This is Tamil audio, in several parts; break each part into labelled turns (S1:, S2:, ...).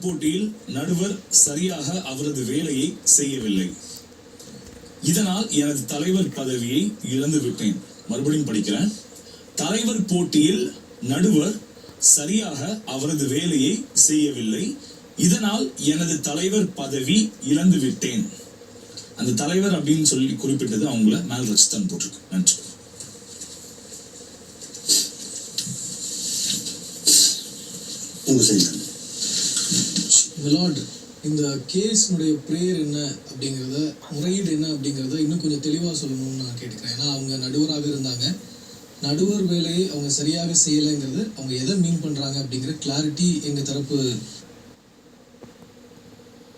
S1: போட்டியில் நடுவர் சரியாக அவரது வேலையை செய்யவில்லை. இதனால் எனது தலைவர் பதவியை இழந்து விட்டேன். மறுபடியும் படிக்கிறேன். தலைவர் போட்டியில் நடுவர் சரியாக அவரது வேலையை செய்யவில்லை. இதனால் எனது தலைவர் பதவி இழந்து விட்டேன். அந்த தலைவர் அப்படின்னு சொல்லி குறிப்பிட்டது அவங்கள மேல் ரச்சிதன் போட்டிருக்கு. நன்றி.
S2: இந்த கேஸ்னுடைய பிரேயர் என்ன அப்படிங்கிறத, முறையீடு என்ன அப்படிங்கிறத இன்னும் கொஞ்சம் தெளிவாக சொல்லணும்னு நான் கேட்டுக்கிறேன். ஏன்னா அவங்க நடுவராக இருந்தாங்க. நடுவர் வேலையை அவங்க சரியாக செய்யலைங்கிறது அவங்க எதை மீன் பண்ணுறாங்க அப்படிங்கிற கிளாரிட்டி எங்கள் தரப்பு.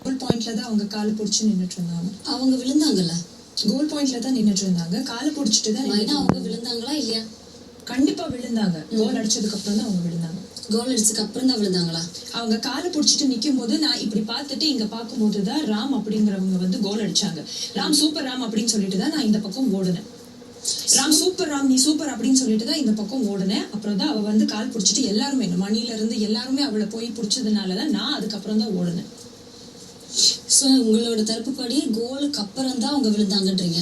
S3: கோல் பாயிண்ட்ல தான் அவங்க காலை பிடிச்சி நின்றுட்டு இருந்தாங்க.
S4: அவங்க விழுந்தாங்கல்ல,
S3: கோல் பாயிண்ட்ல தான் நின்றுட்டு இருந்தாங்க. காலை பிடிச்சிட்டு தான்.
S4: அவங்க விழுந்தாங்களா இல்லையா?
S3: கண்டிப்பா விழுந்தாங்க. கோல் அடிச்சதுக்கு அப்புறம் தான் அவங்க விழுந்தாங்க.
S4: கோல் அடிச்சதுக்கு அப்புறம் தான் விழுந்தாங்களா?
S3: அவங்க காலை பிடிச்சிட்டு நிக்கும் போது நான் இப்படி பார்த்துட்டு இங்க பார்க்கும்போது தான் ராம் அப்படிங்கிறவங்க வந்து கோல் அடிச்சாங்க. ராம் சூப்பர் ராம் அப்படின்னு சொல்லிட்டு தான் நான் இந்த பக்கம் ஓடுனேன். ராம் சூப்பர் ராம், நீ சூப்பர் அப்படின்னு சொல்லிட்டு தான் இந்த பக்கம் ஓடுனேன். அப்புறம் தான் அவ வந்து கால் பிடிச்சிட்டு எல்லாருமே மணில இருந்து எல்லாருமே அவளை போய் பிடிச்சதுனாலதான் நான் அதுக்கப்புறம் தான் ஓடுனேன்.
S4: சோ உங்களோட தரப்புப்படி கோலுக்கு அப்புறம் தான் அவங்க விழுந்தாங்கன்றீங்க.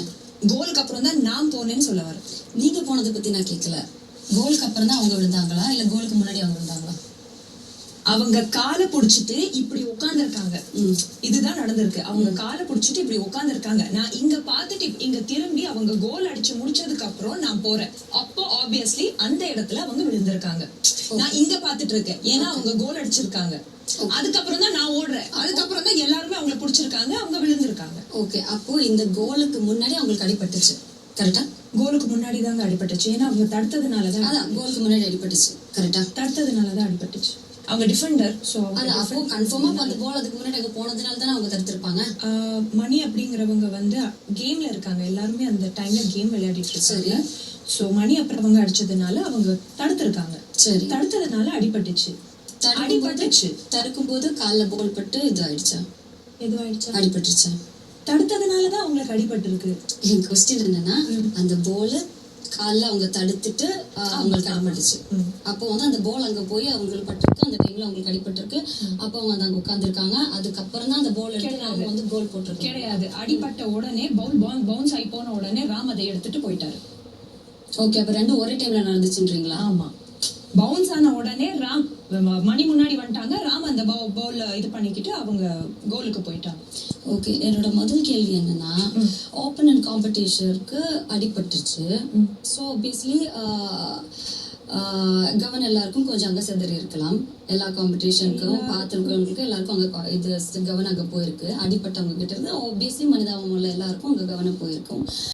S3: கோலுக்கு அப்புறம் தான் நான் போனேன்னு சொல்ல வரேன்.
S4: நீங்க போனதை பத்தி நான் கேட்கல. கோலுக்கு அப்புறம் தான் அவங்க விழுந்தாங்களா இல்ல கோலுக்கு முன்னாடி அவங்க விழுந்தாங்களா?
S3: அவங்க காலை பிடிச்சிட்டு இப்படி உட்கார்ந்துருக்காங்க. இதுதான் நடந்திருக்கு. அவங்க காலை பிடிச்சிட்டு இப்படி உட்கார்ந்துருக்காங்க. நான் இங்க பார்த்துட்டு இங்க திரும்பி அவங்க கோல் அடிச்சு முடிச்சதுக்கு அப்புறம் நான் போறேன். அப்போ ஆப்வியஸ்லி அந்த இடத்துல அவங்க விழுந்திருக்காங்க. நான் இங்க பாத்துட்டு இருக்கேன். ஏன்னா அவங்க கோல் அடிச்சிருக்காங்க. அதுக்கப்புறம் தான் நான் ஓடுறேன். அதுக்கப்புறம் தான் எல்லாருமே அவங்களை பிடிச்சிருக்காங்க, அவங்க விழுந்திருக்காங்க.
S4: ஓகே, அப்போ இந்த கோலுக்கு முன்னாடி அவங்களுக்கு அடிபட்டுச்சு, கரெக்டா?
S3: கோலுக்கு முன்னாடி தாங்க அடிபட்டுச்சு. ஏன்னா அவங்க தடுத்ததுனாலதான்.
S4: அதான் கோலுக்கு முன்னாடி அடிபட்டுச்சு, கரெக்டா?
S3: தடுத்ததுனாலதான் அடிபட்டுச்சு. அவங்க டிஃபெண்டர். சோ
S4: அப்போ கன்ஃபார்மா அந்த கோல் அதுக்கு முன்னாடி அங்க போனதுனால தானே அவங்க தடுத்திருப்பாங்க.
S3: மணி அப்படிங்கிறவங்க வந்து கேம்ல இருக்காங்க. எல்லாருமே அந்த டைம்ல கேம் விளையாடிட்டு இருக்காங்க. சோ மணி அப்புறம் அடிச்சதுனால அவங்க தடுத்திருக்காங்க. சரி, தடுத்ததுனால அடிபட்டுச்சு. அடிபட்டுச்சு.
S4: தடுக்கும் போது காலில் போல் பட்டு இது ஆயிடுச்சா?
S3: எதுவாயிடுச்சா?
S4: அடிபட்டுருச்சா?
S3: தடுத்ததுனாலதான் அவங்களுக்கு அடிபட்டு இருக்கு.
S4: என் கொஸ்டின் என்னன்னா, அந்த போல காலில் அவங்க தடுத்துட்டு அவங்களுக்கு அடிபட்டுச்சு. அப்போ வந்து அந்த போல் அங்க போய் அவங்களுக்கு பட்டிருக்கு. அந்த டைம்ல அவங்களுக்கு அடிபட்டிருக்கு. அப்போ அவங்க அங்க உட்காந்துருக்காங்க. அதுக்கப்புறம் தான் அந்த போல் எடுத்து அவங்க வந்து கோல் போட்டிருக்காங்க.
S3: கிடையாது. அடிபட்ட உடனே பவுன்ஸ் ஆகி போன உடனே ராம் அதை எடுத்துட்டு போயிட்டாரு.
S4: ஓகே, அப்ப ரெண்டும் ஒரே டைம்ல நடந்துச்சுன்றீங்களா?
S3: ஆமா, பவுன்ஸ் ஆன உடனே ராம் மணி முன்னாடி வந்துட்டாங்க. ராம் அந்த பவுல் இது பண்ணிக்கிட்டு அவங்க கோலுக்கு போயிட்டாங்க.
S4: ஓகே, என்னோட முதல் கேள்வி என்னன்னா, ஓப்பன் அண்ட் காம்படிஷனுக்கு அடிபட்டுச்சு. ஸோ ஆப்வியஸ்லி கவன் எல்லாருக்கும் கொஞ்சம் அங்கே செதறி இருக்கலாம். எல்லா காம்படிஷனுக்கும் பார்த்துருக்கவங்களுக்கு எல்லாருக்கும் அங்கே இது கவனம் அங்கே போயிருக்கு. அடிப்பட்டவங்க கிட்ட இருந்து ஆப்வியஸ்லி மனிதாபமுள்ள எல்லாருக்கும் அங்கே கவனம் போயிருக்கும்.